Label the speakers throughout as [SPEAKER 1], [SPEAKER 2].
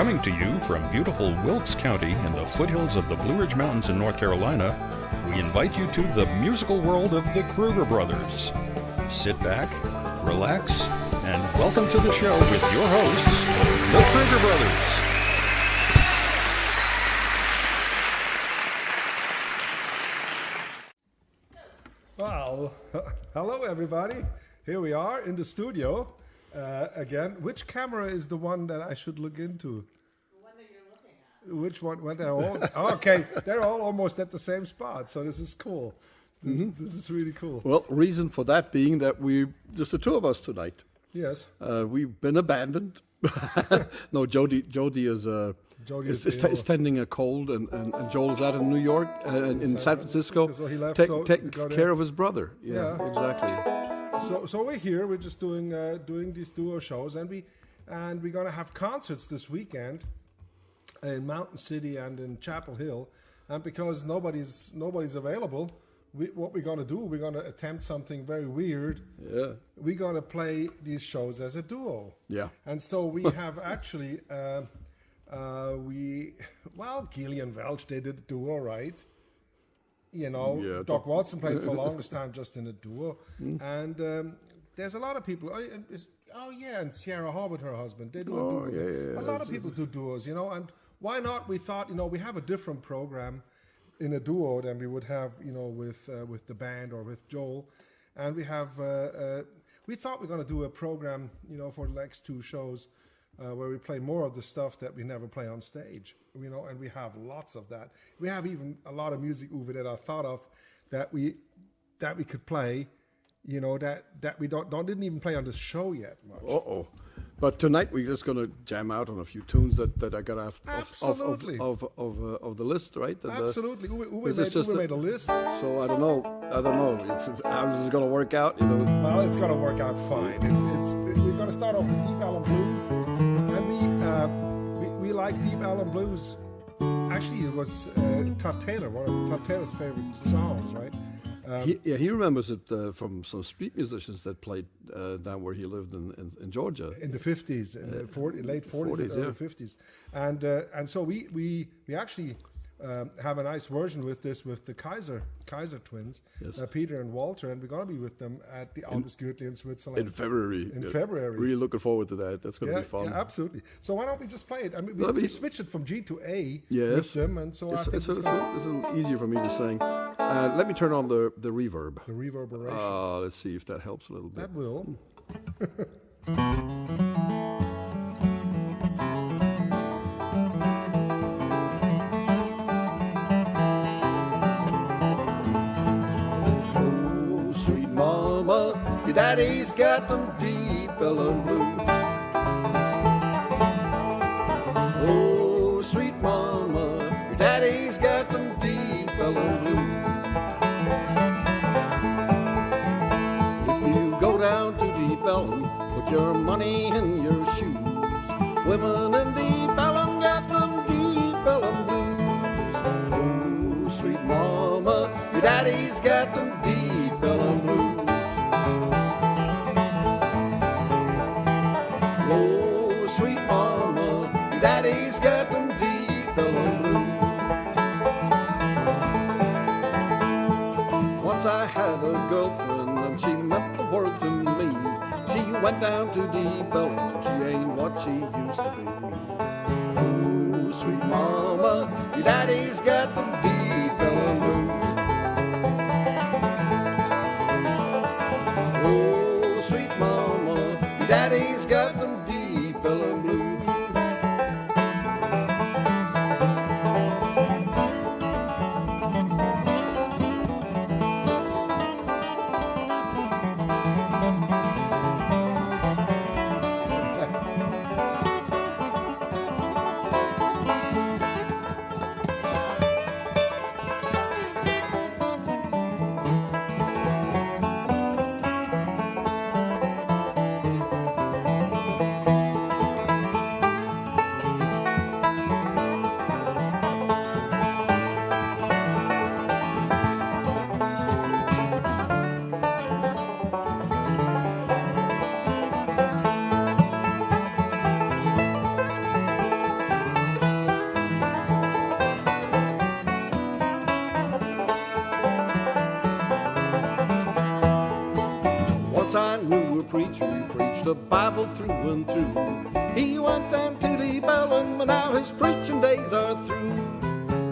[SPEAKER 1] Coming to you from beautiful Wilkes County in the foothills of the Blue Ridge Mountains in North Carolina, we invite you to the musical world of the Kruger brothers. Sit back, relax, and welcome to the show with your hosts, the Kruger brothers.
[SPEAKER 2] Well, hello everybody. Here we are in the studio again. Which camera is the one that I should look into?
[SPEAKER 3] The one that you're looking at.
[SPEAKER 2] Which one? When they're all okay. They're all almost at the same spot, so this is cool. This is really cool.
[SPEAKER 4] Well, reason for that being that we just the two of us tonight.
[SPEAKER 2] Yes.
[SPEAKER 4] We've been abandoned. No, Jody is tending a cold, and Joel's out in New York and in San Francisco,
[SPEAKER 2] so he left,
[SPEAKER 4] taking care of his brother. Yeah, exactly.
[SPEAKER 2] So we're here. We're just doing these duo shows, and we're gonna have concerts this weekend in Mountain City and in Chapel Hill, and because nobody's available. What we're going to do, we're going to attempt something very weird.
[SPEAKER 4] Yeah.
[SPEAKER 2] We're going to play these shows as a duo.
[SPEAKER 4] Yeah.
[SPEAKER 2] And so we have actually, Keely and Welch, they did a duo, right? You know,
[SPEAKER 4] Yeah,
[SPEAKER 2] Doc Watson played for the longest time just in a duo. And there's a lot of people. And Sierra Hobbit, her husband, they do a duo.
[SPEAKER 4] Yeah.
[SPEAKER 2] A lot of people do duos, you know, and why not? We thought, you know, we have a different program in a duo than we would have, you know, with the band or with Joel, and we have. We thought we're going to do a program, you know, for the next two shows, where we play more of the stuff that we never play on stage, you know, and we have lots of that. We have even a lot of music over that I thought of that we could play, you know, that we didn't even play on the show yet much.
[SPEAKER 4] But tonight we're just going to jam out on a few tunes that I got off of the list, right? And,
[SPEAKER 2] Absolutely. Uwe made a list.
[SPEAKER 4] So I don't know. How this is going to work out, you know.
[SPEAKER 2] Well, it's going to work out fine. We're going to start off with Deep Elum Blues, and we like Deep Elum Blues. Actually, it was Todd Taylor, one of Todd Taylor's favorite songs, right?
[SPEAKER 4] He remembers it from some street musicians that played down where he lived in Georgia
[SPEAKER 2] in the 50s, in the late 40s, early 50s, and so we actually have a nice version with the Kaiser twins,
[SPEAKER 4] yes.
[SPEAKER 2] Peter and Walter, and we're going to be with them at the Albusgürtel in Switzerland
[SPEAKER 4] in February.
[SPEAKER 2] February.
[SPEAKER 4] Really looking forward to that. That's going to be fun.
[SPEAKER 2] Yeah, absolutely. So why don't we just play it? I mean, we switch it from G to A with them, and so
[SPEAKER 4] it's a little easier for me to sing. Let me turn on the reverb.
[SPEAKER 2] The reverberation.
[SPEAKER 4] Let's see if that helps a little bit.
[SPEAKER 2] That will.
[SPEAKER 4] Oh, sweet mama, your daddy's got them deep Elum blues. Oh, sweet mama, your daddy's got them deep Elum blues. Go down to Deep Elum, put your money in your shoes. Women in Deep Elum got them Deep Elum blues. Oh, sweet mama, your daddy's got them Deep Elum blues. Oh, sweet mama, your daddy's got them Deep Elum blues. Once I had a girlfriend and she meant the world to me. She went down to Deep Elum and she ain't what she used to be. Oh, sweet mama, your daddy's got them Deep Elum blues. Oh, sweet mama, your daddy's got them Deep Elum blues. preacher who preached the Bible through and through. He went down to the Elum, and now his preaching days are through.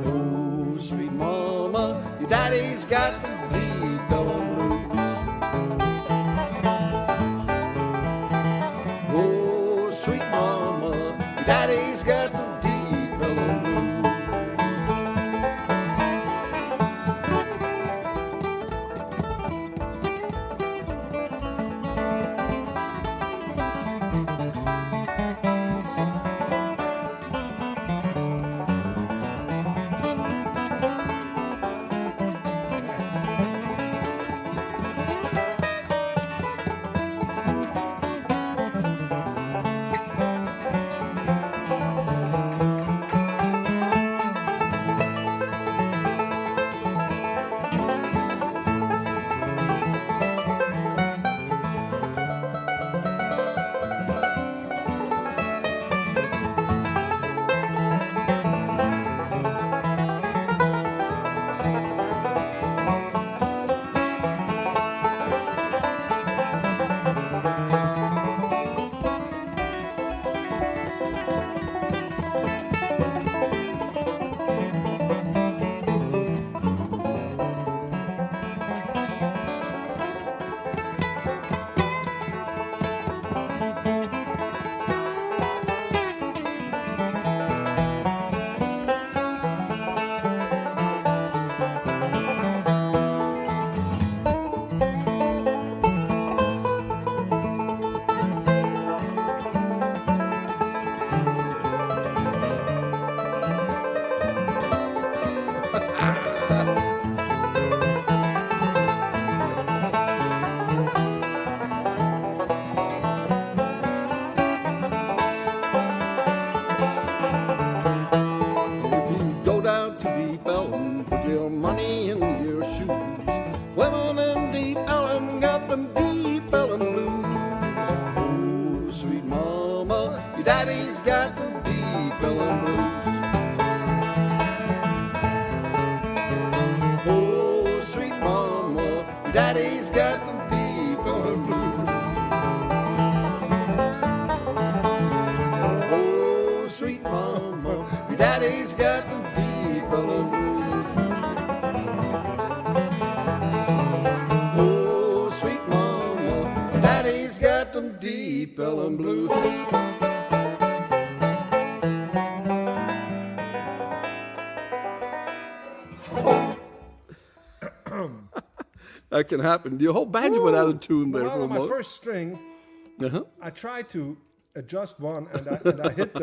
[SPEAKER 4] Oh, sweet mama, your daddy's got the deep Elum blues. Oh, sweet mama, your daddy's got the deep Elum blues. Women in deep Elum got them deep Elum blues. Oh, sweet mama, your daddy's got them deep Elum blues. Oh, sweet mama, your daddy's got them deep Elum blues. Oh, sweet mama, your daddy's got them deep Elum blues. Deep Elum blues. That can happen. The whole band went out of tune there.
[SPEAKER 2] Well,
[SPEAKER 4] for a
[SPEAKER 2] on my
[SPEAKER 4] moment.
[SPEAKER 2] first string, I tried to adjust one, and I hit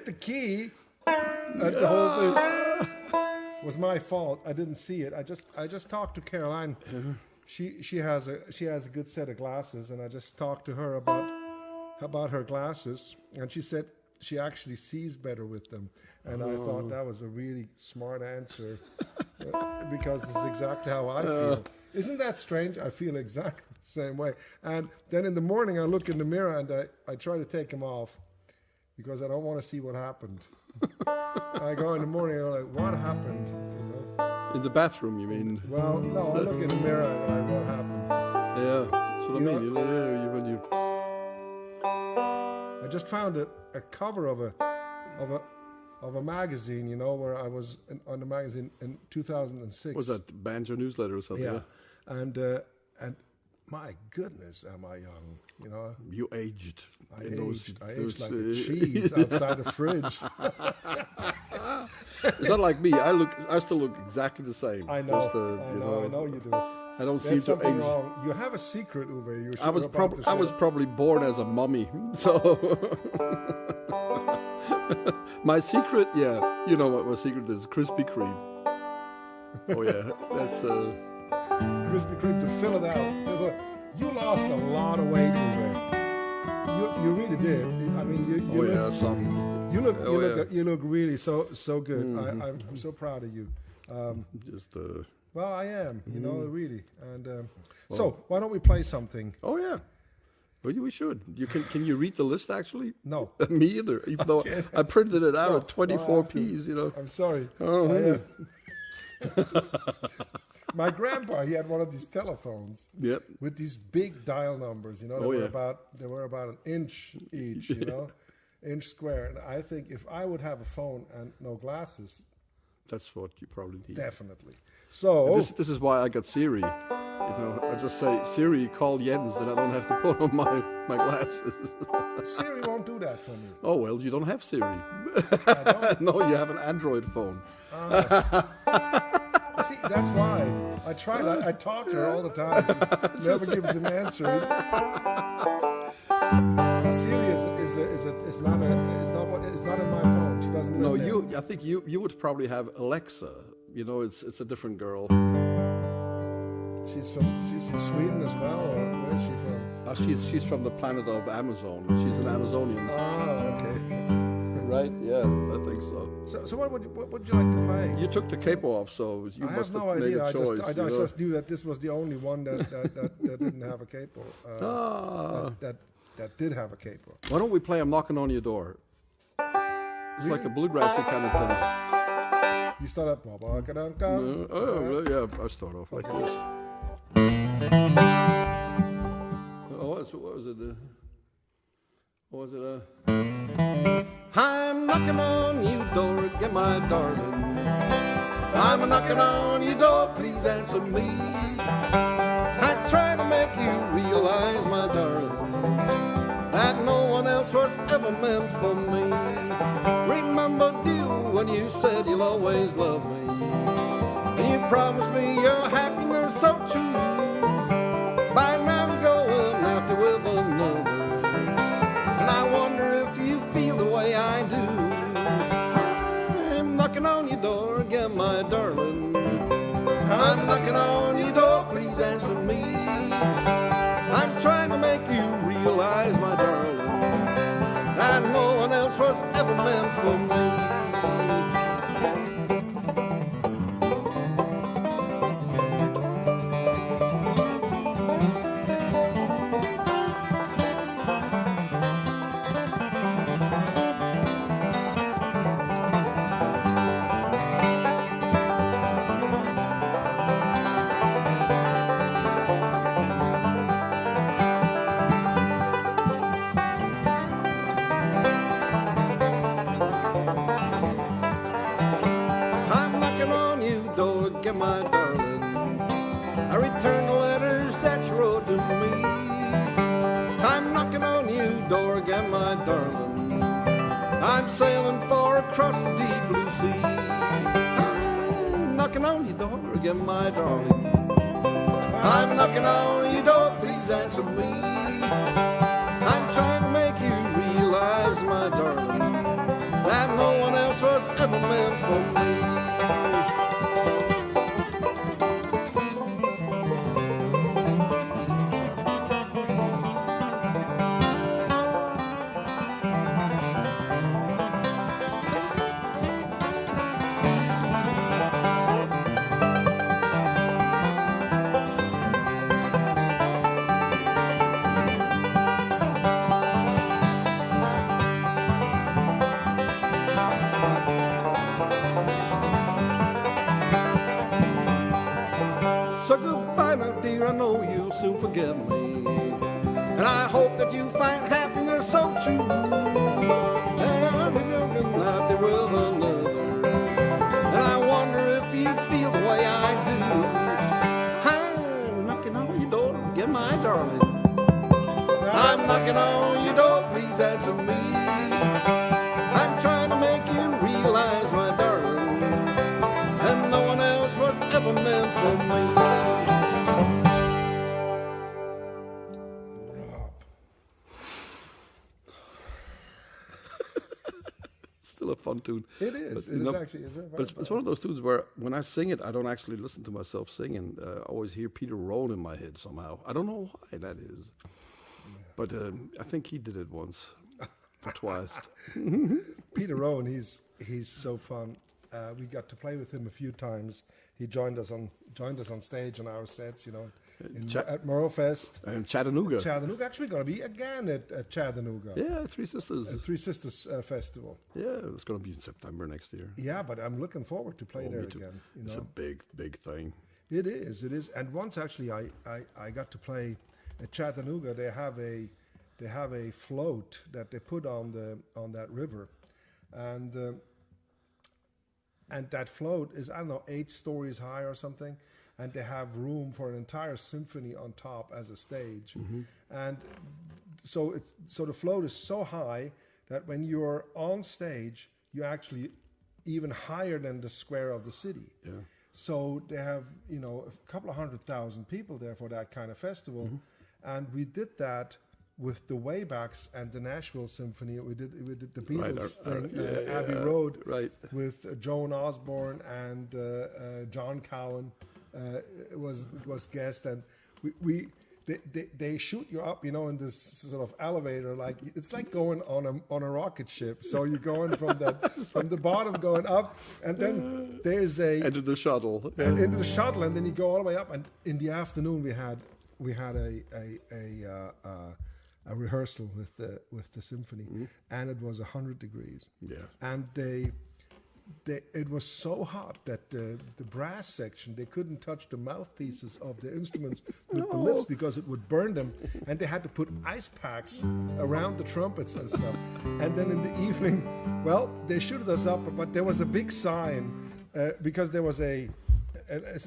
[SPEAKER 2] the key, and the whole thing was my fault. I didn't see it. I just talked to Caroline. She has a good set of glasses, and I just talked to her about her glasses, and she said she actually sees better with them. And I thought that was a really smart answer because this is exactly how I feel. Isn't that strange? I feel exactly the same way. And then in the morning I look in the mirror and I try to take them off because I don't want to see what happened. I go in the morning and I'm like, what happened?
[SPEAKER 4] In the bathroom, you mean?
[SPEAKER 2] Well, no, I look in the mirror and I'm like, what happened?
[SPEAKER 4] Yeah, that's what I mean.
[SPEAKER 2] I just found a cover of a magazine, where I was on the magazine in 2006.
[SPEAKER 4] Was that Banjo newsletter or something?
[SPEAKER 2] Yeah. And my goodness, am I young?
[SPEAKER 4] You aged.
[SPEAKER 2] I aged like a cheese outside the fridge.
[SPEAKER 4] It's not like me. I still look exactly the same.
[SPEAKER 2] I know. I know you do.
[SPEAKER 4] I don't
[SPEAKER 2] There's
[SPEAKER 4] seem to age.
[SPEAKER 2] wrong. You have a secret, Uwe. You're
[SPEAKER 4] I was probably born as a mummy. So my secret, yeah, you know what my secret is? Krispy Kreme. Oh yeah, that's
[SPEAKER 2] Krispy Kreme to fill it out. You lost a lot of weight, Uwe. You really did. I mean, you look really so good.
[SPEAKER 4] Mm-hmm.
[SPEAKER 2] I'm so proud of you. Well, I am. Really. And so why don't we play something?
[SPEAKER 4] Oh yeah. Well, we should. Can you read the list actually?
[SPEAKER 2] No.
[SPEAKER 4] Me either. Even though I printed it out at 24 Ps.
[SPEAKER 2] I'm sorry.
[SPEAKER 4] Oh,
[SPEAKER 2] My grandpa, he had one of these telephones
[SPEAKER 4] Yep.
[SPEAKER 2] with these big dial numbers. You know, they were about an inch each. You know, inch square. And I think if I would have a phone and no glasses,
[SPEAKER 4] That's what you probably need.
[SPEAKER 2] definitely. So
[SPEAKER 4] This is why I got Siri. I just say, Siri, call Jens, then I don't have to put on my glasses.
[SPEAKER 2] Siri won't do that for me.
[SPEAKER 4] Oh, well, you don't have Siri.
[SPEAKER 2] I don't.
[SPEAKER 4] No, you have an Android phone.
[SPEAKER 2] See, that's why I tried. I talk to her all the time. She never gives an answer. Siri is not in my phone. She doesn't.
[SPEAKER 4] No,
[SPEAKER 2] live there.
[SPEAKER 4] I think you would probably have Alexa. You know, it's a different girl.
[SPEAKER 2] She's from Sweden as well, or where is she from?
[SPEAKER 4] She's from the planet of Amazon. She's an Amazonian.
[SPEAKER 2] Ah, okay.
[SPEAKER 4] Right? Yeah, I think so.
[SPEAKER 2] So what would you like to play?
[SPEAKER 4] You took the capo off, so you
[SPEAKER 2] I
[SPEAKER 4] must
[SPEAKER 2] have
[SPEAKER 4] have
[SPEAKER 2] no
[SPEAKER 4] made
[SPEAKER 2] idea.
[SPEAKER 4] a choice.
[SPEAKER 2] I just knew that this was the only one that didn't have a capo. That did have a capo.
[SPEAKER 4] Why don't we play I'm Knocking on Your Door? It's like a bluegrassy kind of thing.
[SPEAKER 2] You start up.
[SPEAKER 4] Yeah, I start off like this. What was it? What was it? I'm knocking on your door, get my darling. I'm knocking on your door, please answer me. I try to make you realize, my darling, that no one else was ever meant for me. Remember, dear, when you said you'll always love me, and you promised me your happiness so true. By now you're going out there with another, and I wonder if you feel the way I do. I'm knocking on your door again, my darling. I'm knocking on your door, please answer me. I'm trying to make you realize, my darling, that no one else was ever meant for me. My darling, I return the letters that you wrote to me. I'm knocking on your door again, my darling. I'm sailing far across the deep blue sea. I'm knocking on your door again, my darling. I'm knocking on your door, please answer me. I'm trying to make you realize, my darling, that no one else was ever meant for me. So goodbye now, dear, I know you'll soon forget me, and I hope that you find happiness so true. And I'm going out there with another, and I wonder if you feel the way I do. I'm knocking on your door, get my darling. I'm knocking on your door, please answer me. I'm trying to make you realize, my darling, and no one else was ever meant for me. Still a fun tune.
[SPEAKER 2] It is. It is actually.
[SPEAKER 4] But it's one of those tunes where when I sing it, I don't actually listen to myself singing. I always hear Peter Rowan in my head somehow. I don't know why that is. But I think he did it once or twice.
[SPEAKER 2] Peter Rowan, he's so fun. We got to play with him a few times. He joined us on stage on our sets, you know, at Merlefest.
[SPEAKER 4] And Chattanooga.
[SPEAKER 2] Chattanooga. Actually going to be again at Chattanooga.
[SPEAKER 4] Yeah, Three Sisters.
[SPEAKER 2] Three Sisters Festival.
[SPEAKER 4] Yeah, it's going to be in September next year.
[SPEAKER 2] Yeah, but I'm looking forward to play there again. You know?
[SPEAKER 4] It's a big, big thing.
[SPEAKER 2] It is. And once actually, I got to play at Chattanooga. They have a float that they put on that river, and that float is, I don't know, 8 stories high or something, and they have room for an entire symphony on top as a stage, and so the float is so high that when you're on stage, you're actually even higher than the square of the city. Yeah. So they have, a couple of 100,000 people there for that kind of festival. And we did that with the Waybacks and the Nashville Symphony. We did the Beatles thing, Abbey Road, with Joan Osborne and John Cowan was guest, and they shoot you up, in this sort of elevator, like it's like going on a rocket ship. So you're going from the bottom going up, and then there's into the shuttle, and then you go all the way up. And in the afternoon, we had a rehearsal with the symphony, and it was 100 degrees. Yeah, and it was so hot that the brass section, they couldn't touch the mouthpieces of the instruments with the lips because it would burn them, and they had to put ice packs around the trumpets and stuff. And then in the evening, well, they shooted us up, but there was a big sign because there was it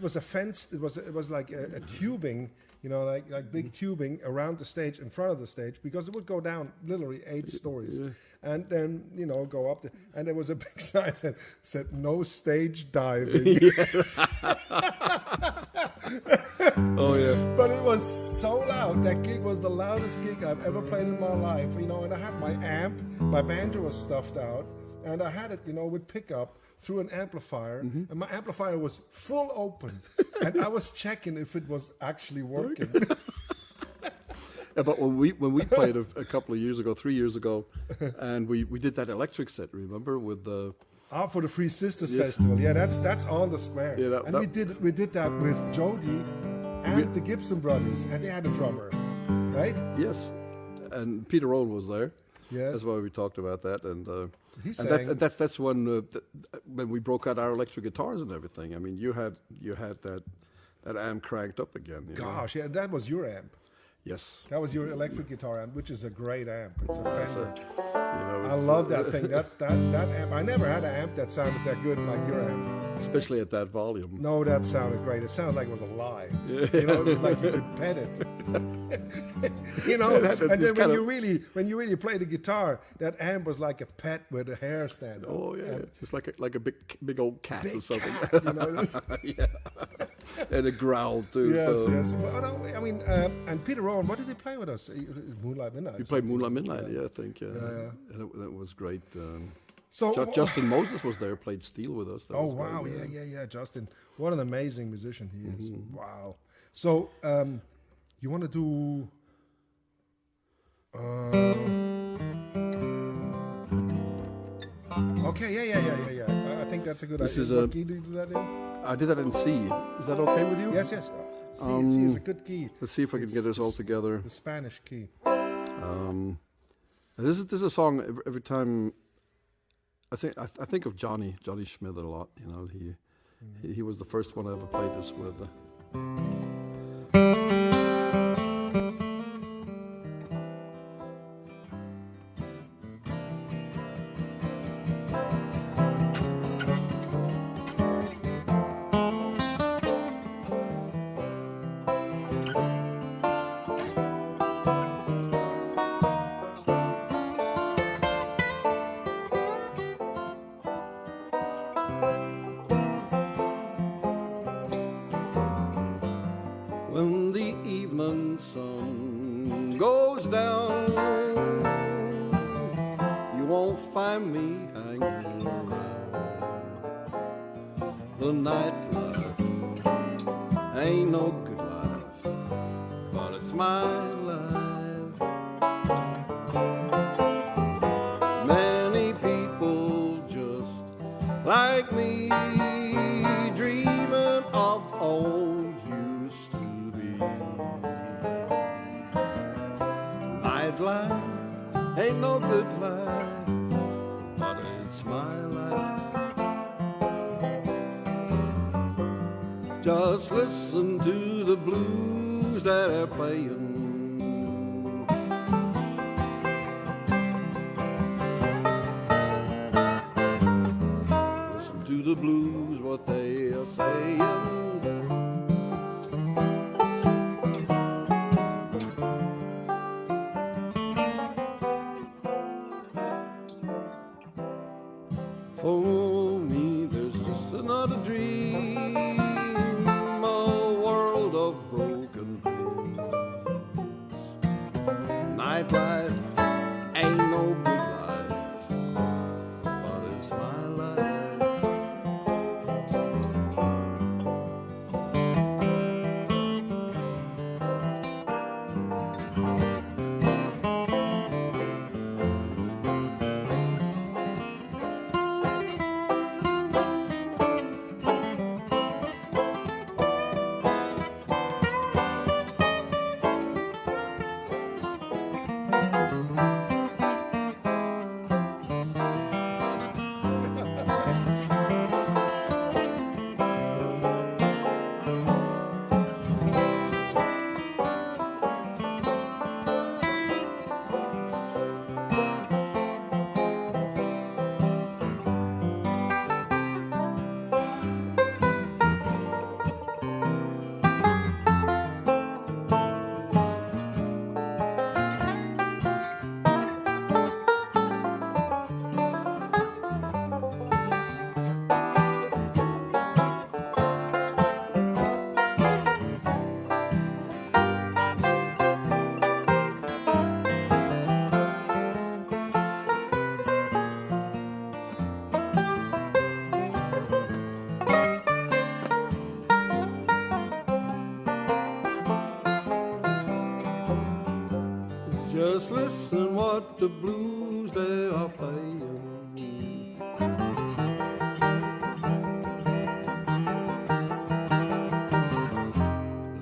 [SPEAKER 2] was a fence. It was like a tubing, like big tubing around the stage, in front of the stage, because it would go down literally 8 stories. Yeah. And then, go up. And there was a big sign that said, "No stage diving." Oh, yeah. But it was so loud. That gig was the loudest gig I've ever played in my life. And I had my amp, my banjo was stuffed out, and I had it, with pickup through an amplifier, and my amplifier was full open. And I was checking if it was actually working. Yeah, but when we played a couple of years ago, 3 years ago, and we did that electric set, remember, with the for the Free Sisters Festival. Yeah, that's on the square. Yeah, we did that with Jody and the Gibson brothers, and they had a drummer, right? Yes, and Peter Rowan was there. Yes, that's why we talked about that, and that's when we broke out our electric guitars and everything. I mean, you had that amp cranked up again. Gosh, yeah, that was your amp. Yes. That was your electric guitar amp, which is a great amp. It's a Fender. I love that thing. That amp. I never had an amp that sounded that good like your amp. Especially at that volume. No, that sounded great. It sounded like it was alive. It was like you could pet it. And then when you really play the guitar, that amp was like a pet with a hair stand. Oh yeah, just like a big old cat or something. Cat, yeah. And a growl too. Yes. But, I mean, and Peter Rowan, what did he play with us? Moonlight Midnight. He played Moonlight Midnight, I think. Yeah. And that was great. So Justin Moses was there, played steel with us. That was wow, great, yeah, Justin. What an amazing musician he is. Wow. So you want to do okay, yeah. I think that's a good idea. What key do you do that in? I did that in C. Is that okay with you? Yes. C is a good key. Let's see if I can get this all together. The Spanish key. This is a song every time. I think of Johnny Schmidt a lot. He was the first one I ever played this with. When the evening sun goes down, you won't find me hanging around. The nightlife ain't no good life, but it's my life. Many people just like me, dreaming of old used to be. Nightlife ain't no good life, but it's my life.
[SPEAKER 4] Just listen to the blues that are playing. Listen to the blues, what they are saying. For me, there's just another dream, a world of broken dreams. Nightlife ain't no good life, but it's my life. Just listen what the blues they are playing.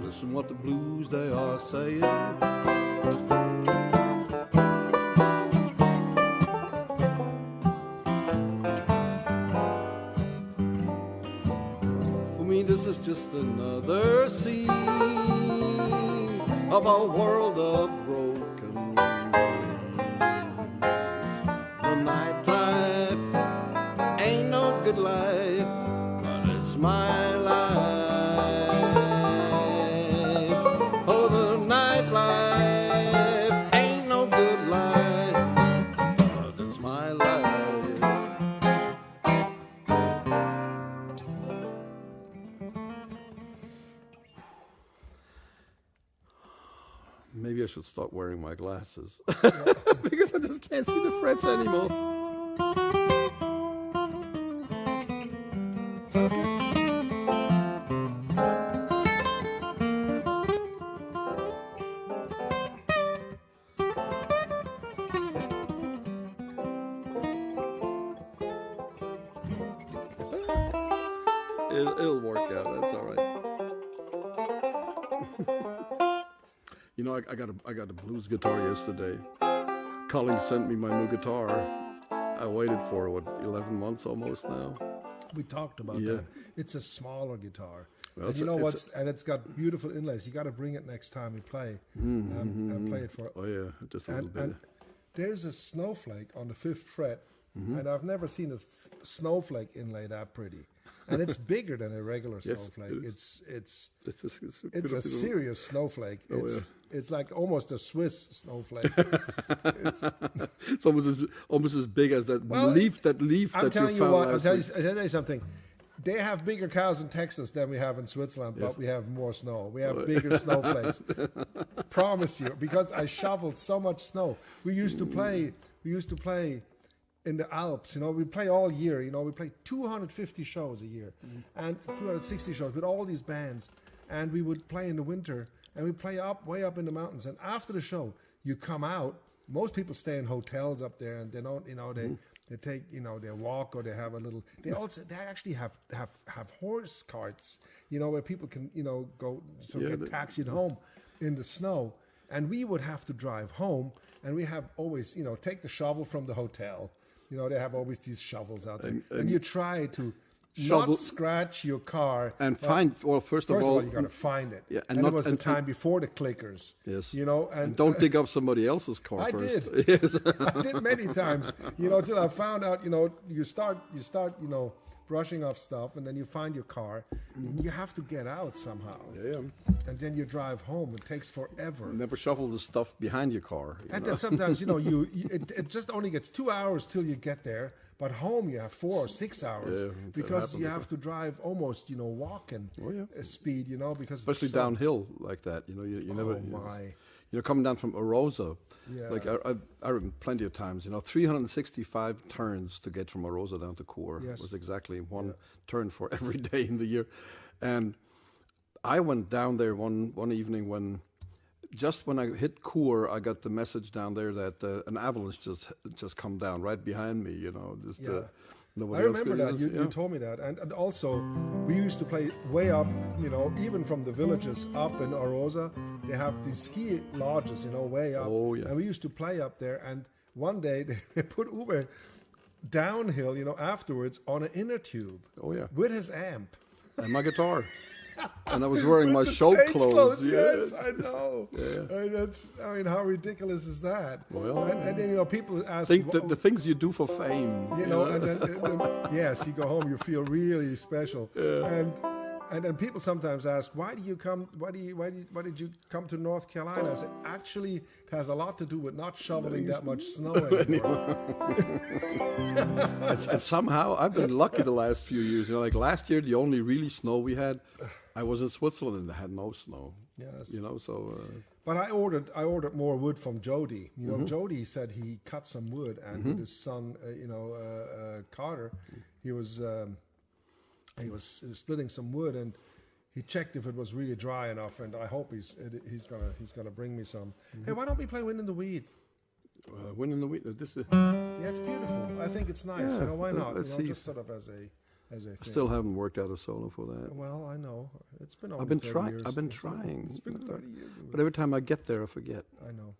[SPEAKER 4] Listen what the blues they are saying. For me, this is just another scene of a world of broken. The nightlife ain't no good life, but it's my life. Oh, the nightlife ain't no good life, but it's my life. Maybe I should start wearing my glasses because I just can't see the frets anymore. It'll work out. That's all right. You know, I got a blues guitar yesterday. Colleen sent me my new guitar. I waited for 11 months almost now.
[SPEAKER 2] We talked about that. It's a smaller guitar.
[SPEAKER 4] Well,
[SPEAKER 2] and you know and it's got beautiful inlays. You got to bring it next time we play and play it for.
[SPEAKER 4] Oh yeah, just a little bit.
[SPEAKER 2] And there's a snowflake on the 5th fret, and I've never seen a snowflake inlay that pretty. And it's bigger than a regular snowflake.
[SPEAKER 4] It's
[SPEAKER 2] a serious snowflake. It's like almost a Swiss snowflake.
[SPEAKER 4] It's almost as big as that leaf. That leaf
[SPEAKER 2] I'm
[SPEAKER 4] that
[SPEAKER 2] telling
[SPEAKER 4] you found
[SPEAKER 2] what.
[SPEAKER 4] last
[SPEAKER 2] I'll
[SPEAKER 4] week.
[SPEAKER 2] tell you something. They have bigger cows in Texas than we have in Switzerland, but we have more snow. We have bigger snowflakes. Promise you, because I shoveled so much snow. We used to play in the Alps. You know, we play all year. You know, we play 250 shows a year and 260 shows with all these bands. And we would play in the winter, and we play way up in the mountains. And after the show, you come out. Most people stay in hotels up there, and they don't. You know, they take, you know, they walk or they have a little. They actually have horse carts. You know, where people can, you know, go get taxied home in the snow. And we would have to drive home, and we have always, you know, take the shovel from the hotel. You know, they have always these shovels out there, and you try to
[SPEAKER 4] shovel
[SPEAKER 2] not scratch your car.
[SPEAKER 4] and find. Well, first of all,
[SPEAKER 2] you got to find it.
[SPEAKER 4] Yeah,
[SPEAKER 2] and
[SPEAKER 4] and
[SPEAKER 2] it
[SPEAKER 4] not-
[SPEAKER 2] was the
[SPEAKER 4] and-
[SPEAKER 2] time before the clickers.
[SPEAKER 4] Yes.
[SPEAKER 2] You know, and
[SPEAKER 4] don't dig up somebody else's car
[SPEAKER 2] I
[SPEAKER 4] first.
[SPEAKER 2] did.
[SPEAKER 4] Yes.
[SPEAKER 2] I did many times. You know, till I found out. You know, you start. You know, brushing off stuff, and then you find your car. And you have to get out somehow.
[SPEAKER 4] Yeah.
[SPEAKER 2] And then you drive home. It takes forever.
[SPEAKER 4] Never shovel the stuff behind your car. you
[SPEAKER 2] And
[SPEAKER 4] know.
[SPEAKER 2] then sometimes, you know, it just only gets 2 hours till you get there. But home you have 4 or 6 hours
[SPEAKER 4] Yeah, that
[SPEAKER 2] because
[SPEAKER 4] happens.
[SPEAKER 2] you have to drive almost, you know, walking speed, you know, because it's
[SPEAKER 4] Especially
[SPEAKER 2] so-
[SPEAKER 4] downhill like that, you know, you never.
[SPEAKER 2] Oh,
[SPEAKER 4] you know,
[SPEAKER 2] my.
[SPEAKER 4] You know, coming down from Arosa,
[SPEAKER 2] Yeah.
[SPEAKER 4] like I remember plenty of times, you know, 365 turns to get from Arosa down to Core
[SPEAKER 2] Yes.
[SPEAKER 4] was exactly one turn for every day in the year. And I went down there one evening just when I hit Core, I got the message down there that an avalanche just come down right behind me, you know. Just
[SPEAKER 2] Yeah.
[SPEAKER 4] nobody
[SPEAKER 2] I
[SPEAKER 4] else
[SPEAKER 2] remember
[SPEAKER 4] could-
[SPEAKER 2] that. You told me that. And also, we used to play way up, you know, even from the villages up in Arosa, they have these ski lodges, you know, way up.
[SPEAKER 4] Oh, yeah.
[SPEAKER 2] And we used to play up there. And one day they put Uwe downhill, you know, afterwards on an inner tube.
[SPEAKER 4] Oh, yeah.
[SPEAKER 2] With his amp.
[SPEAKER 4] and my guitar. And I was wearing my
[SPEAKER 2] With the
[SPEAKER 4] show
[SPEAKER 2] stage
[SPEAKER 4] clothes.
[SPEAKER 2] Yes, I know.
[SPEAKER 4] Yeah.
[SPEAKER 2] I mean, how ridiculous is that?
[SPEAKER 4] Well,
[SPEAKER 2] and then, you know, people ask,
[SPEAKER 4] Think the things you do for fame.
[SPEAKER 2] you know, and then yes, you go home, you feel really special. And then people sometimes ask, why did you come? Why did you come to North Carolina? I say, actually, it has a lot to do with not shoveling that much snow anymore.
[SPEAKER 4] And somehow I've been lucky the last few years. You know, like last year, the only really snow we had, I was in Switzerland and had no snow.
[SPEAKER 2] Yes.
[SPEAKER 4] You know, so
[SPEAKER 2] But I ordered more wood from Jody. You know, Jody said he cut some wood, and with his son, Carter, he was splitting some wood, and he checked if it was really dry enough. And I hope he's gonna bring me some. Hey, why don't we play Wind in the Weed?
[SPEAKER 4] winning the week. This is,
[SPEAKER 2] Yeah, it's beautiful. I think it's nice.
[SPEAKER 4] Yeah,
[SPEAKER 2] You know, why not?
[SPEAKER 4] let's
[SPEAKER 2] You know,
[SPEAKER 4] see.
[SPEAKER 2] just sort of as a thing.
[SPEAKER 4] still haven't worked out a solo for that.
[SPEAKER 2] Well, I know. It's been only
[SPEAKER 4] I've been
[SPEAKER 2] 30
[SPEAKER 4] trying.
[SPEAKER 2] years.
[SPEAKER 4] I've been
[SPEAKER 2] It's been-
[SPEAKER 4] trying.
[SPEAKER 2] It's been 30 years.
[SPEAKER 4] But every time I get there, I forget.
[SPEAKER 2] I know.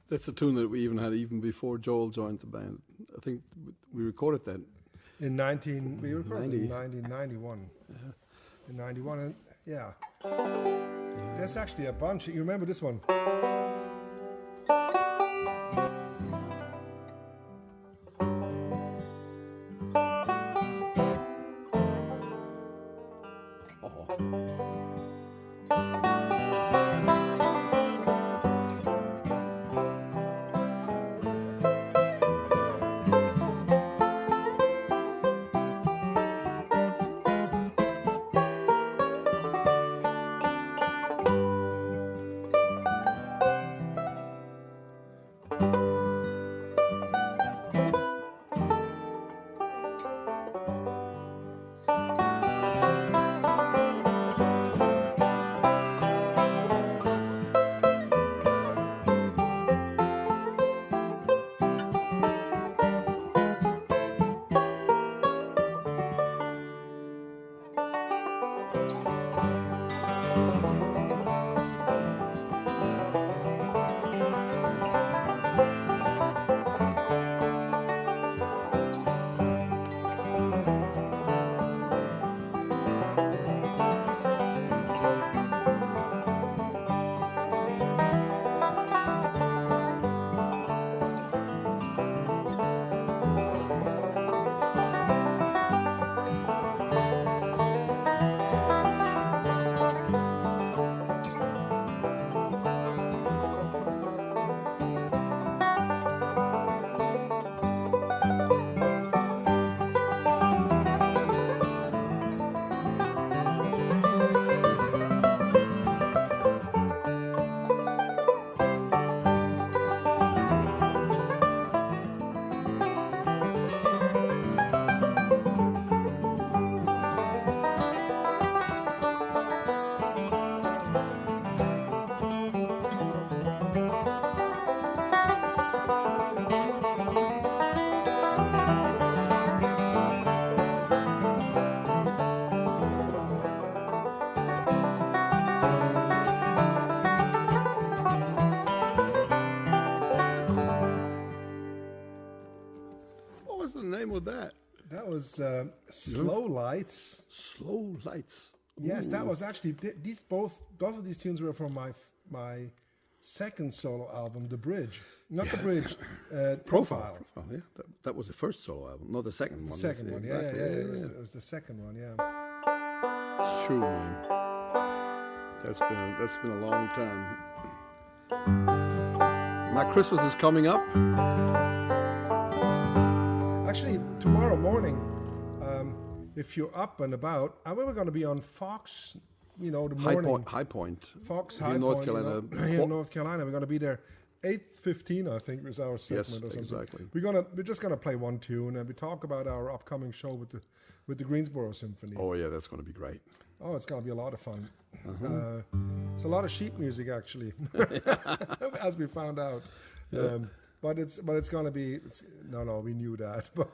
[SPEAKER 4] That's a tune that we even had even before Joel joined the band. I think we recorded that.
[SPEAKER 2] We recorded
[SPEAKER 4] 90.
[SPEAKER 2] in 1991.
[SPEAKER 4] Yeah.
[SPEAKER 2] In 91, and yeah. There's actually a bunch. You remember this one?
[SPEAKER 4] with that?
[SPEAKER 2] That was Slow Lights.
[SPEAKER 4] Slow Lights.
[SPEAKER 2] Yes, that was actually both of these tunes were from my second solo album, The Bridge. Not The Bridge, Profile.
[SPEAKER 4] Yeah, that was the first solo album, not the second one.
[SPEAKER 2] The second one,
[SPEAKER 4] exactly.
[SPEAKER 2] yeah. It was the second one, yeah.
[SPEAKER 4] True, man. That's been a long time. My Christmas is coming up.
[SPEAKER 2] Actually, tomorrow morning, if you're up and about, we're going to be on Fox, the morning.
[SPEAKER 4] High Point.
[SPEAKER 2] Fox
[SPEAKER 4] Here
[SPEAKER 2] High
[SPEAKER 4] in North
[SPEAKER 2] Point,
[SPEAKER 4] Carolina.
[SPEAKER 2] here in North Carolina. We're going to be there 8:15, I think, was our segment or something.
[SPEAKER 4] Exactly.
[SPEAKER 2] We're just going to play one tune and we talk about our upcoming show with the Greensboro Symphony.
[SPEAKER 4] Oh yeah, that's going to be great.
[SPEAKER 2] Oh, it's going to be a lot of fun. It's a lot of sheet music, actually, as we found out.
[SPEAKER 4] Yeah.
[SPEAKER 2] But it's going to be. No, we knew that, but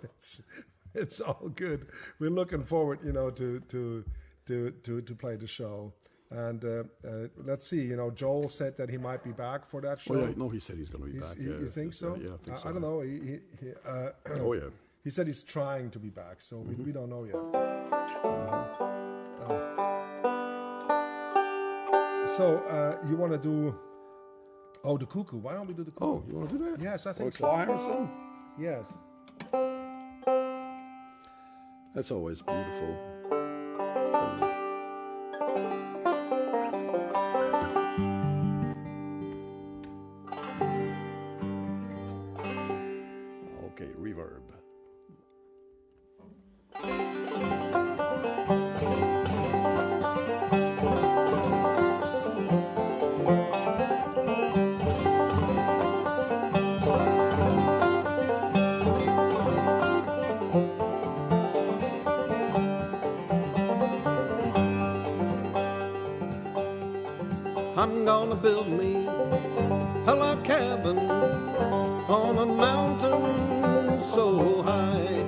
[SPEAKER 2] it's all good. We're looking forward, to play the show. And let's see. Joel said that he might be back for that show.
[SPEAKER 4] Oh yeah, no, he said he's going to be back.
[SPEAKER 2] You think so?
[SPEAKER 4] Yeah, I think so.
[SPEAKER 2] I don't know.
[SPEAKER 4] Oh yeah.
[SPEAKER 2] He said he's trying to be back, so we don't know yet. So you want to do? Oh, the Cuckoo. Why don't we do the Cuckoo?
[SPEAKER 4] Oh, you want to do that?
[SPEAKER 2] Yes, I think so.
[SPEAKER 4] Choir or something?
[SPEAKER 2] Yes.
[SPEAKER 4] That's always beautiful. Okay, reverb. I'm gonna build me a log cabin on a mountain so high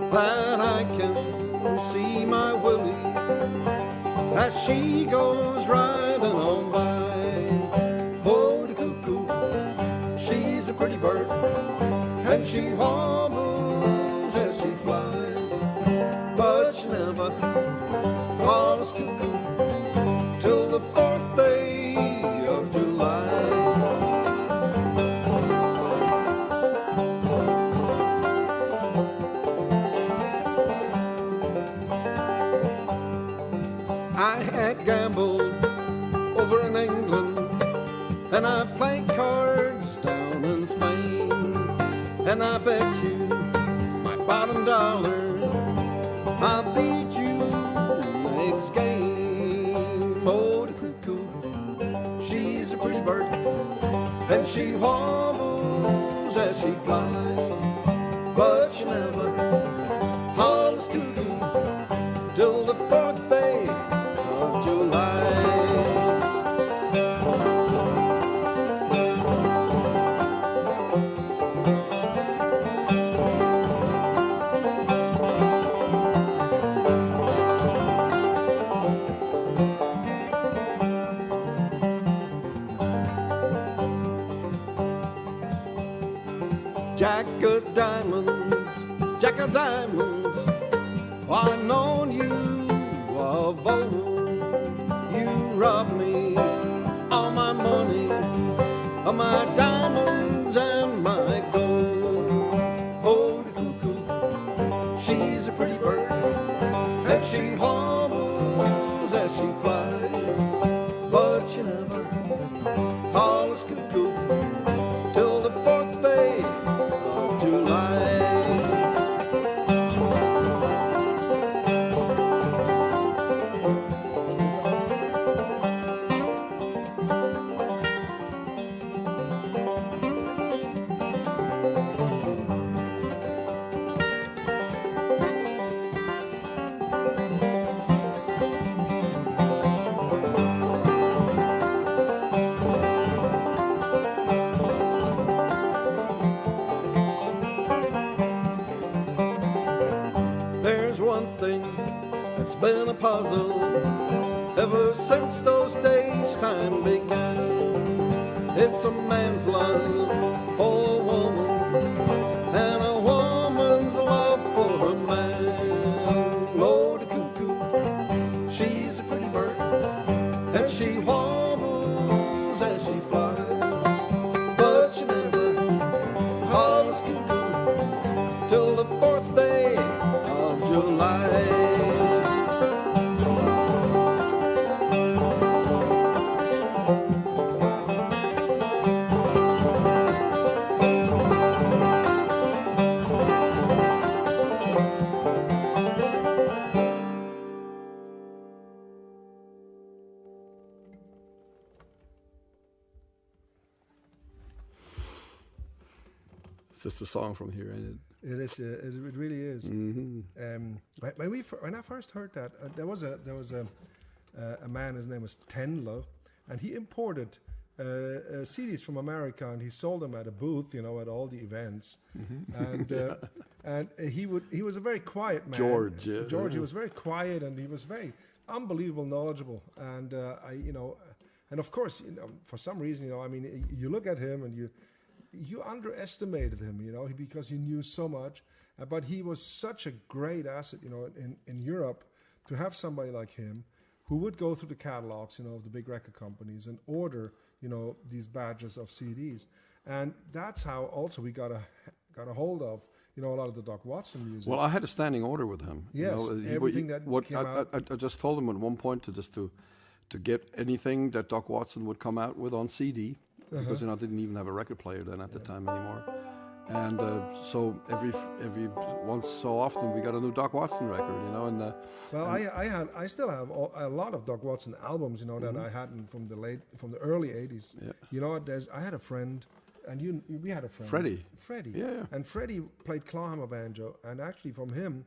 [SPEAKER 4] that I can see my Willie as she goes riding on by. Oh, pretty bird, and she wobbles as she flies, but she never calls cuckoo till the 4th day of July. I had gambled over in England, and I played cards down in Spain, and I bet you my bottom dollar I'll beat you next game. Oh, the cuckoo, she's a pretty bird, and she wobbles as she flies, but she never hollers cuckoo till the 4th day of July. Jack of diamonds, I've known you of old. You robbed me all my money, of my diamonds and my gold. Oh, the cuckoo, she's a pretty bird, and she wobbles as she flies, but she never hollers cuckoo till the 4th day of July. Been a puzzle ever since those days time began. It's a man's love for a woman and a woman's love for a man. Oh, the cuckoo, she's a pretty bird, and she wobbles as she flies, but she never hollers cuckoo till the 4th day of July. Just a song from here, ain't it?
[SPEAKER 2] It is. It really is.
[SPEAKER 4] Mm-hmm.
[SPEAKER 2] When I first heard that, there was a man. His name was Tenlo, and he imported CDs from America, and he sold them at a booth, at all the events. Mm-hmm. And he was a very quiet man.
[SPEAKER 4] George,
[SPEAKER 2] he was very quiet, and he was very unbelievable knowledgeable. And and of course, for some reason, you look at him and you underestimated him, because he knew so much, but he was such a great asset, in Europe, to have somebody like him who would go through the catalogs, of the big record companies and order, these badges of CDs. And that's how also we got a hold of, a lot of the Doc Watson music.
[SPEAKER 4] Well, I had a standing order with him.
[SPEAKER 2] Yes, everything that came out.
[SPEAKER 4] I just told him at one point to get anything that Doc Watson would come out with on CD. Because I didn't even have a record player then at the time anymore, and so every once so often we got a new Doc Watson record, And
[SPEAKER 2] I still have a lot of Doc Watson albums, that I had from the early '80s. Yeah. I had a friend, and we had a friend, Freddie.
[SPEAKER 4] Yeah.
[SPEAKER 2] And Freddie played clawhammer banjo, and actually from him,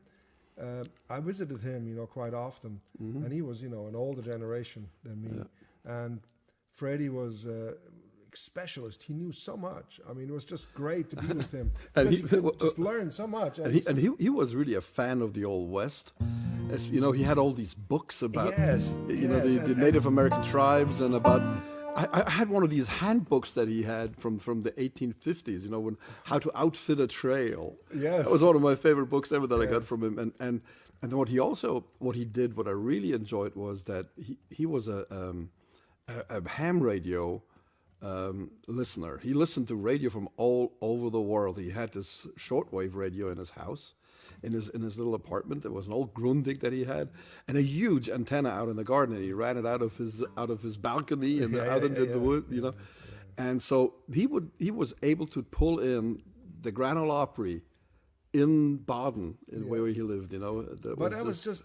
[SPEAKER 2] I visited him, quite often, and he was, an older generation than me, and Freddie was. Specialist. He knew so much. It was just great to be with him. And he just learned so much.
[SPEAKER 4] And he was really a fan of the Old West. As he had all these books about the Native American tribes and about I had one of these handbooks that he had from the 1850s, when how to outfit a trail.
[SPEAKER 2] Yes.
[SPEAKER 4] That was one of my favorite books ever that I got from him. And what he did, what I really enjoyed was that he was a ham radio listener. He listened to radio from all over the world. He had this shortwave radio in his house, in his little apartment. There was an old Grundig that he had, and a huge antenna out in the garden. And he ran it out of his balcony and out into the wood, And so he was able to pull in the Grand Ole Opry in Baden, where he lived.
[SPEAKER 2] But that was just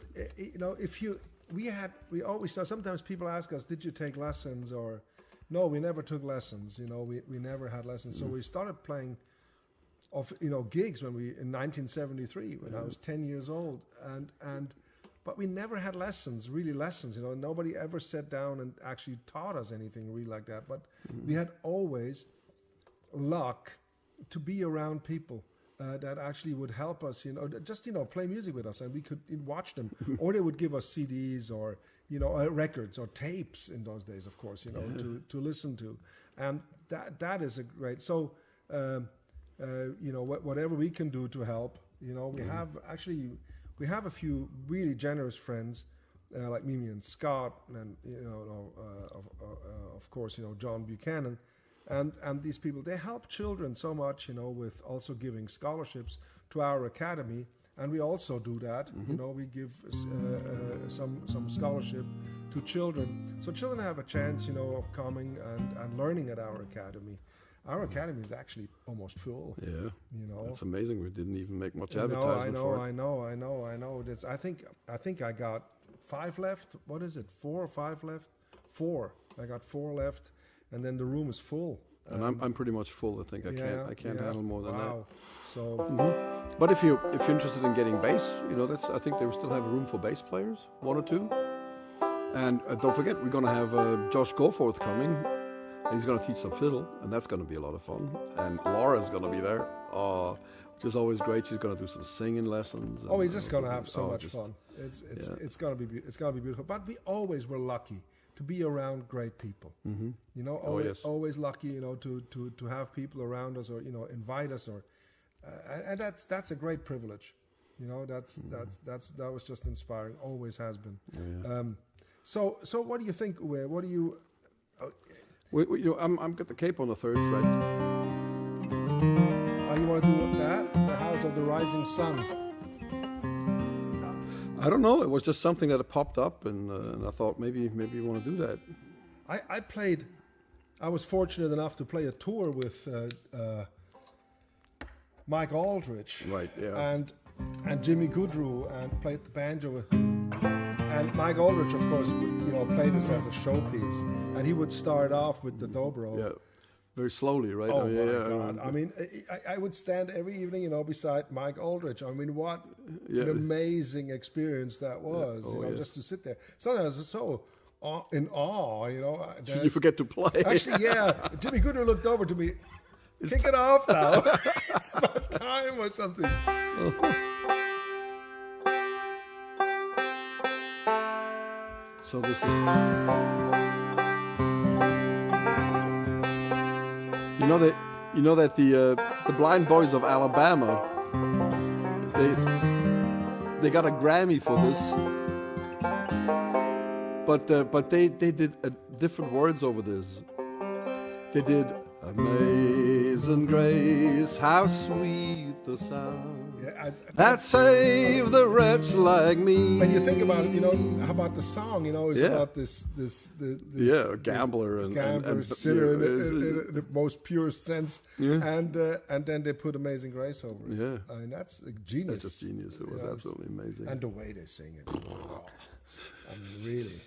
[SPEAKER 2] we always sometimes people ask us, did you take lessons? Or no, we never took lessons. We never had lessons. So we started playing gigs in 1973 when I was 10 years old, but we never had lessons. Nobody ever sat down and actually taught us anything really like that. But we had always luck to be around people that actually would help us, just play music with us, and we could watch them, or they would give us CDs or records or tapes in those days, of course, to listen to, and that is a great. So whatever we can do to help, we have a few really generous friends like Mimi and Scott, and of course John Buchanan. And these people, they help children so much, with also giving scholarships to our academy, and we also do that. We give some scholarship to children, so children have a chance, of coming and learning at our academy. Our academy is actually almost full. Yeah,
[SPEAKER 4] it's amazing. We didn't even make much advertisement for it.
[SPEAKER 2] I know. I think I got 5 left. What is it? 4 or 5 left? 4. I got 4 left. And then the room is full.
[SPEAKER 4] And I'm pretty much full. I think I can't handle more than that.
[SPEAKER 2] So,
[SPEAKER 4] but if you're interested in getting bass, I think they still have room for bass players, 1 or 2. And don't forget, we're going to have Josh Goforth coming. And he's going to teach some fiddle, and that's going to be a lot of fun. And Laura's going to be there, which is always great. She's going to do some singing lessons.
[SPEAKER 2] We're just going to have so much fun. It's going to be beautiful. But we always were lucky to be around great people. Always lucky, to have people around us, or invite us, or and that's a great privilege. That was just inspiring. Always has been. So what do you think, Uwe? What do you?
[SPEAKER 4] I'm got the cape on the 3rd thread.
[SPEAKER 2] You want to do that? The House of the Rising Sun.
[SPEAKER 4] I don't know. It was just something that popped up, and I thought maybe you want to do that.
[SPEAKER 2] I was fortunate enough to play a tour with Mike Aldrich,
[SPEAKER 4] right? Yeah,
[SPEAKER 2] and Jimmy Goodrew, and played the banjo with. And Mike Aldrich, of course, would played this as a showpiece, and he would start off with the dobro.
[SPEAKER 4] Yeah, very slowly, right?
[SPEAKER 2] Oh my God! I mean, I would stand every evening, beside Mike Aldrich. I mean, what an amazing experience that was! Just to sit there. Sometimes it's so in awe,
[SPEAKER 4] You forget to play.
[SPEAKER 2] Actually, Jimmy Goodrich looked over to me. Kick it off now. It's about time or something.
[SPEAKER 4] So this is, you know that the Blind Boys of Alabama, they got a Grammy for this, but they did different words over this. They did Amazing Grace, how sweet the sound. That saved the wretch like me.
[SPEAKER 2] When you think about it, how about the song? It's about this
[SPEAKER 4] gambler and
[SPEAKER 2] sinner in the most purest sense. Yeah. And then they put Amazing Grace over it.
[SPEAKER 4] Yeah,
[SPEAKER 2] I mean that's a genius.
[SPEAKER 4] That's just genius. It was absolutely amazing.
[SPEAKER 2] And the way they sing it, wow. I mean, really.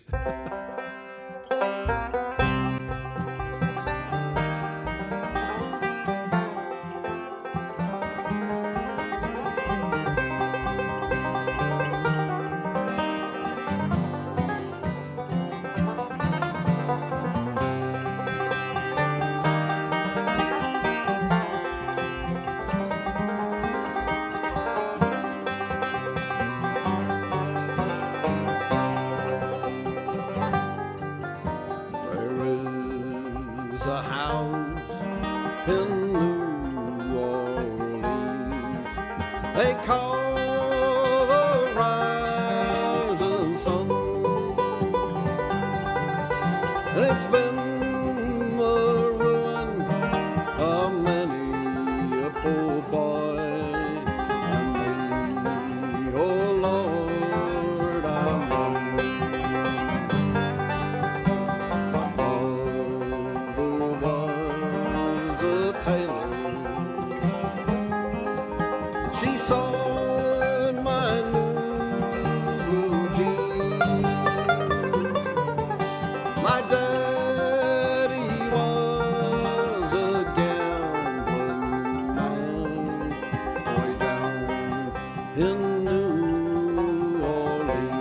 [SPEAKER 4] in New Orleans.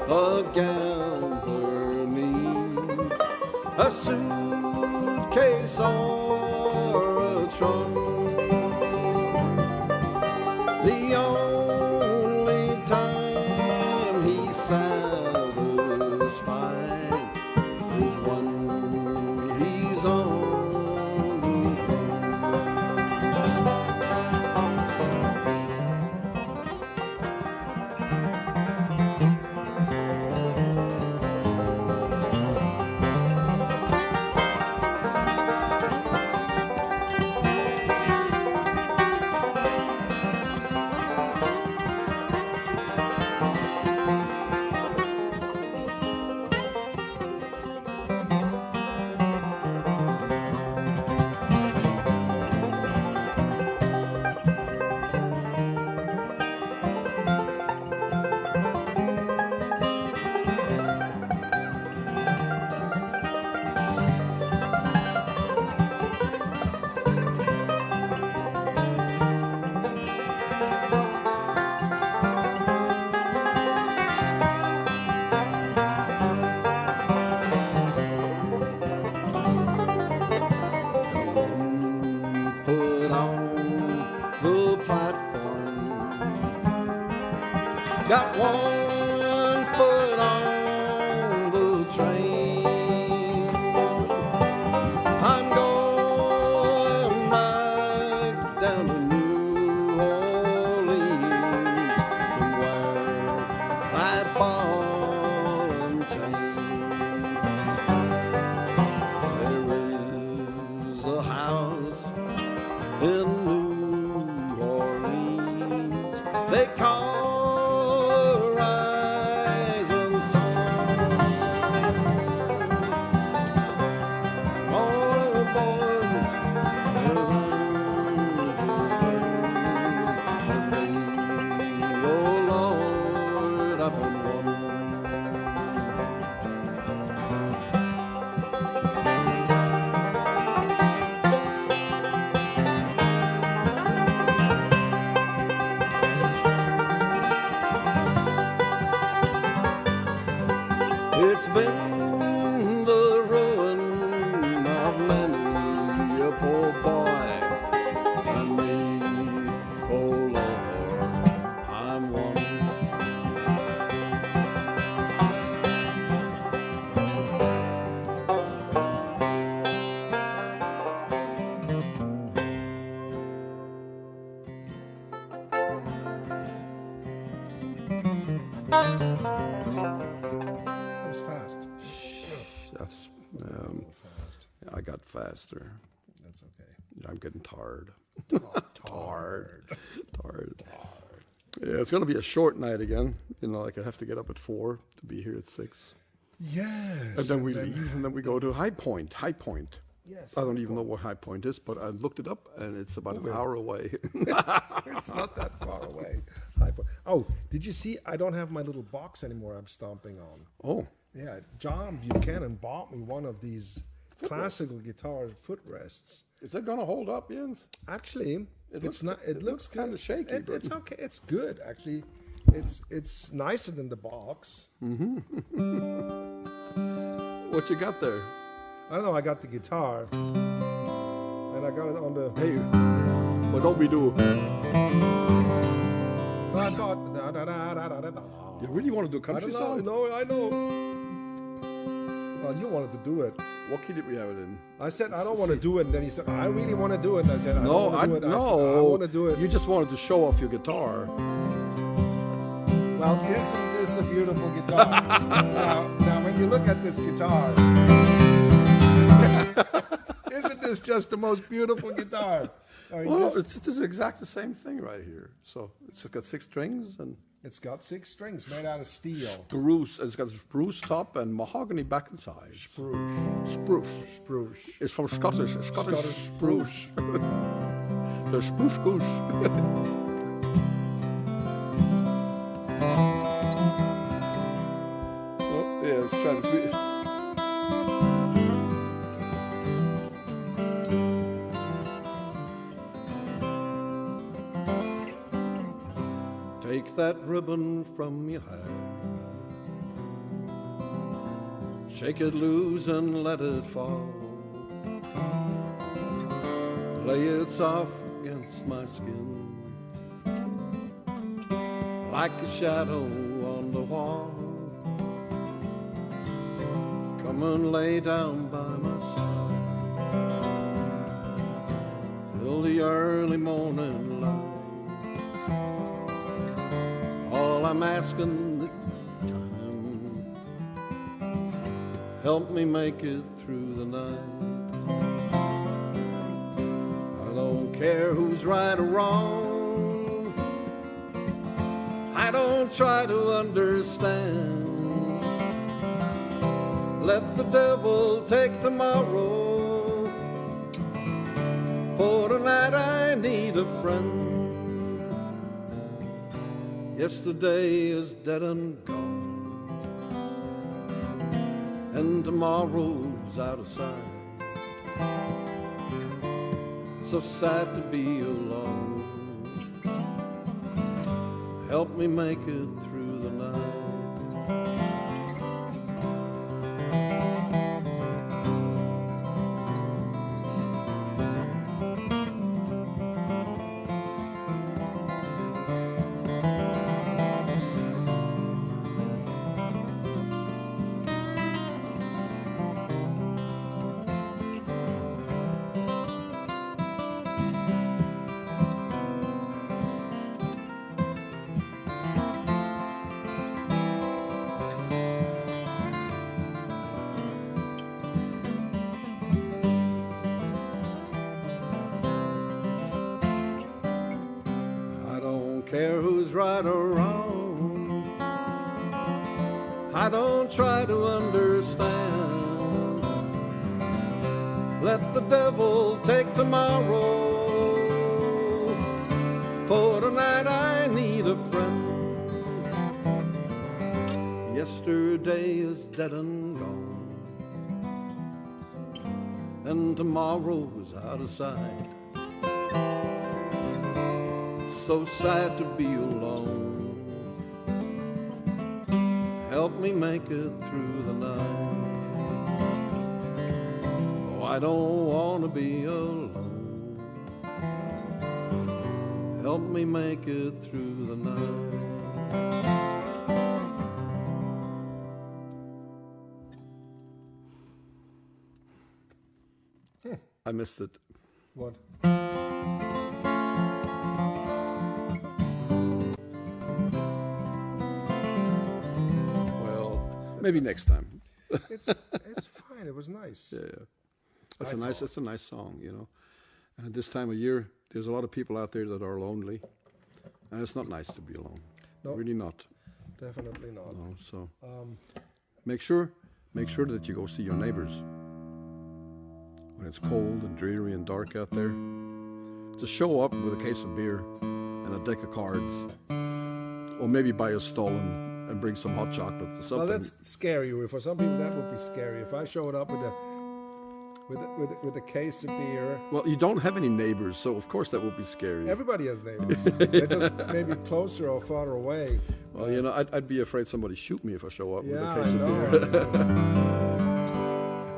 [SPEAKER 4] A gambler needs a suitcase or a trunk. The only time he's satisfied is when he's on the foot on the platform, got one foot on the train. I'm going back down to New Orleans to wear that ball and chain. There is a house in New Orleans they call a rising sun. All the boys and me, oh Lord, I've been one. It's been the ruin of many a poor boy and me, oh Lord, I'm one.
[SPEAKER 2] That was fast.
[SPEAKER 4] That's,
[SPEAKER 2] Fast.
[SPEAKER 4] I got faster.
[SPEAKER 2] That's okay.
[SPEAKER 4] I'm getting tired.
[SPEAKER 2] Tired.
[SPEAKER 4] Tired. Yeah, it's going to be a short night again. You know, like I have to get up at 4 to be here at 6.
[SPEAKER 2] Yes.
[SPEAKER 4] And then we leave, and then we go to High Point. High Point.
[SPEAKER 2] Yes.
[SPEAKER 4] I don't even know what High Point is, but I looked it up, and it's about an hour away.
[SPEAKER 2] It's not that far away. High Point. Oh, did you see? I don't have my little box anymore I'm stomping on.
[SPEAKER 4] Oh.
[SPEAKER 2] Yeah, John Buchanan bought me one of these classical guitar footrests.
[SPEAKER 4] Is that going to hold up, Jens?
[SPEAKER 2] Actually,
[SPEAKER 4] It looks kind of shaky. But
[SPEAKER 2] It's okay. It's good, actually. It's nicer than the box.
[SPEAKER 4] What you got there?
[SPEAKER 2] I don't know. I got the guitar, and I got it on the.
[SPEAKER 4] Hey. What don't we do?
[SPEAKER 2] But I thought, da da da da da da.
[SPEAKER 4] You really want to do
[SPEAKER 2] I don't
[SPEAKER 4] countryside?
[SPEAKER 2] know. No, I know. Well, you wanted to do it.
[SPEAKER 4] What key did we have it in?
[SPEAKER 2] I said I don't want to do it, and then he said I really want to do it. And I said I
[SPEAKER 4] No,
[SPEAKER 2] don't want to do it. I said, I want to do it.
[SPEAKER 4] You just wanted to show off your guitar.
[SPEAKER 2] Well, isn't this a beautiful guitar? now, when you look at this guitar, isn't this just the most beautiful guitar? I mean,
[SPEAKER 4] Well, it's exact the same thing right here. So it's got 6 strings and
[SPEAKER 2] it's got 6 strings made out of steel.
[SPEAKER 4] spruce. It's got spruce top and mahogany back and sides. Spruce. It's from Scottish spruce. The spruce goose. Oh, yeah, let's try this. Take that ribbon from your hair, shake it loose and let it fall. Lay it soft against my skin, like a shadow on the wall. Come and lay down by my side till the early morning light. All I'm asking this time, help me make it through the night. I don't care who's right or wrong, I don't try to understand. Let the devil take tomorrow, for tonight I need a friend. Yesterday is dead and gone, and tomorrow's out of sight. So sad to be alone, help me make it through the night. Care who's right or wrong, I don't try to understand. Let the devil take tomorrow, for tonight I need a friend. Yesterday is dead and gone, and tomorrow's out of sight. So sad to be alone, help me make it through the night. Oh, I don't want to be alone, help me make it through the night. I missed it.
[SPEAKER 2] What?
[SPEAKER 4] Maybe next time.
[SPEAKER 2] It's fine. It was nice.
[SPEAKER 4] Yeah. That's a nice song, you know. And this time of year, there's a lot of people out there that are lonely, and it's not nice to be alone. No, really not.
[SPEAKER 2] Definitely not.
[SPEAKER 4] No, so make sure that you go see your neighbors when it's cold and dreary and dark out there. Just show up with a case of beer and a deck of cards, or maybe buy a stall and bring some hot chocolate or something.
[SPEAKER 2] Well, that's scary. For some people, that would be scary. If I showed up with a case of beer.
[SPEAKER 4] Well, you don't have any neighbors, so of course that would be scary.
[SPEAKER 2] Everybody has neighbors. They're just maybe closer or farther away.
[SPEAKER 4] Well, you know, I'd be afraid somebody shoot me if I show up with a
[SPEAKER 2] Yeah,
[SPEAKER 4] case
[SPEAKER 2] I
[SPEAKER 4] of
[SPEAKER 2] know.
[SPEAKER 4] beer.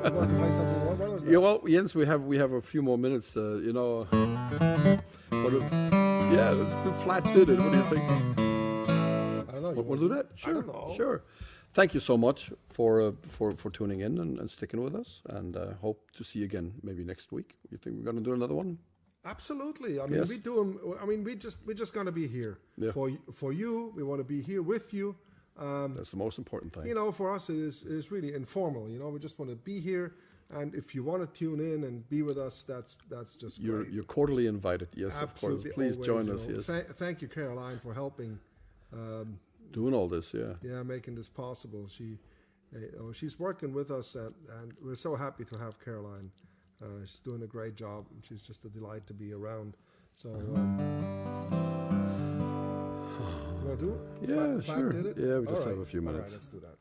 [SPEAKER 2] I want to play something. What was that?
[SPEAKER 4] well, Jens, we have a few more minutes. You know, let's do Flatt Did It. What do you think?
[SPEAKER 2] I don't know.
[SPEAKER 4] We'll do that. Sure,
[SPEAKER 2] I don't know.
[SPEAKER 4] Sure. Thank you so much for tuning in and sticking with us, and hope to see you again maybe next week. You think we're going to do another one?
[SPEAKER 2] Absolutely. I mean,
[SPEAKER 4] Yes.
[SPEAKER 2] we do them. I mean, we're just going to be here for you. We want to be here with you.
[SPEAKER 4] That's the most important thing.
[SPEAKER 2] You know, for us, it is really informal. You know, we just want to be here, and if you want to tune in and be with us, that's just great.
[SPEAKER 4] You're cordially invited. Yes,
[SPEAKER 2] Absolutely,
[SPEAKER 4] of course. Please
[SPEAKER 2] always,
[SPEAKER 4] join us.
[SPEAKER 2] you know.
[SPEAKER 4] Yes,
[SPEAKER 2] Thank you, Caroline, for helping.
[SPEAKER 4] doing all this. Yeah.
[SPEAKER 2] Yeah, making this possible. She's working with us, and we're so happy to have Caroline. She's doing a great job, and she's just a delight to be around. So, you want to do it?
[SPEAKER 4] Yeah,
[SPEAKER 2] Flatt
[SPEAKER 4] sure.
[SPEAKER 2] Did It?
[SPEAKER 4] Yeah, we just
[SPEAKER 2] All
[SPEAKER 4] have
[SPEAKER 2] right.
[SPEAKER 4] a few
[SPEAKER 2] All right,
[SPEAKER 4] minutes.
[SPEAKER 2] let's do that.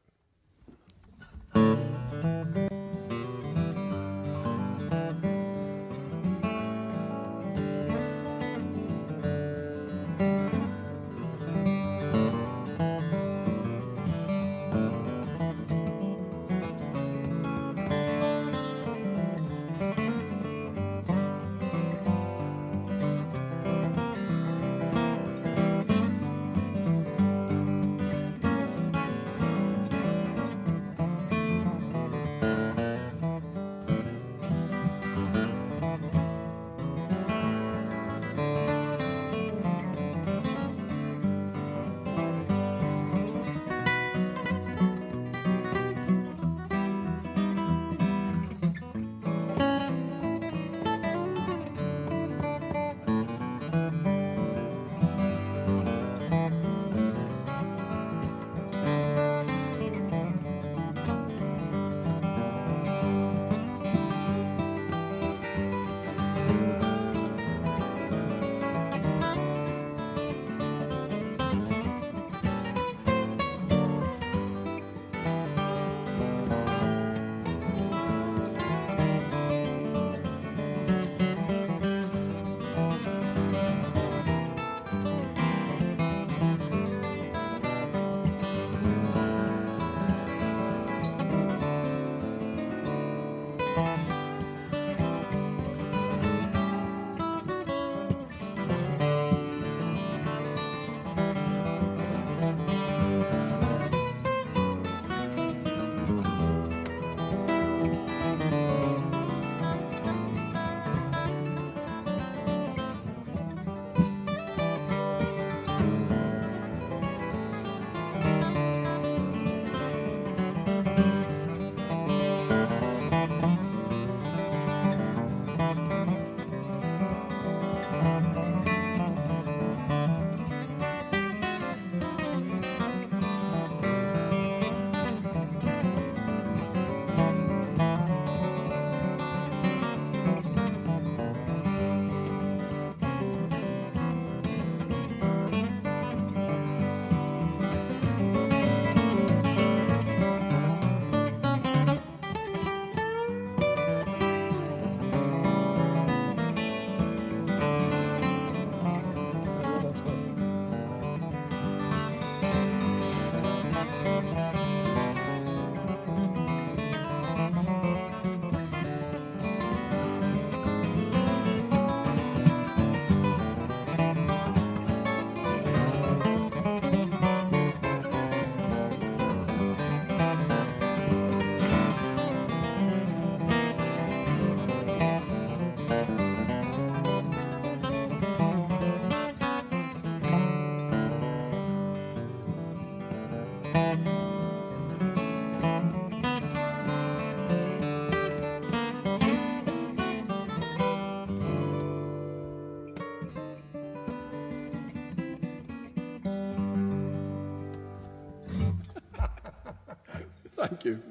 [SPEAKER 4] Thank you.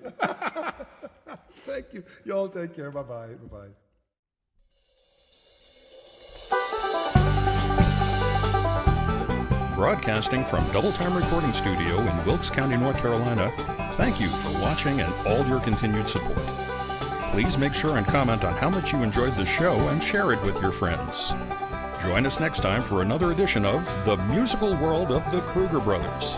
[SPEAKER 2] Thank you. You all take care. Bye-bye. Bye-bye.
[SPEAKER 1] Broadcasting from Double Time Recording Studio in Wilkes County, North Carolina, thank you for watching and all your continued support. Please make sure and comment on how much you enjoyed the show and share it with your friends. Join us next time for another edition of The Musical World of the Kruger Brothers.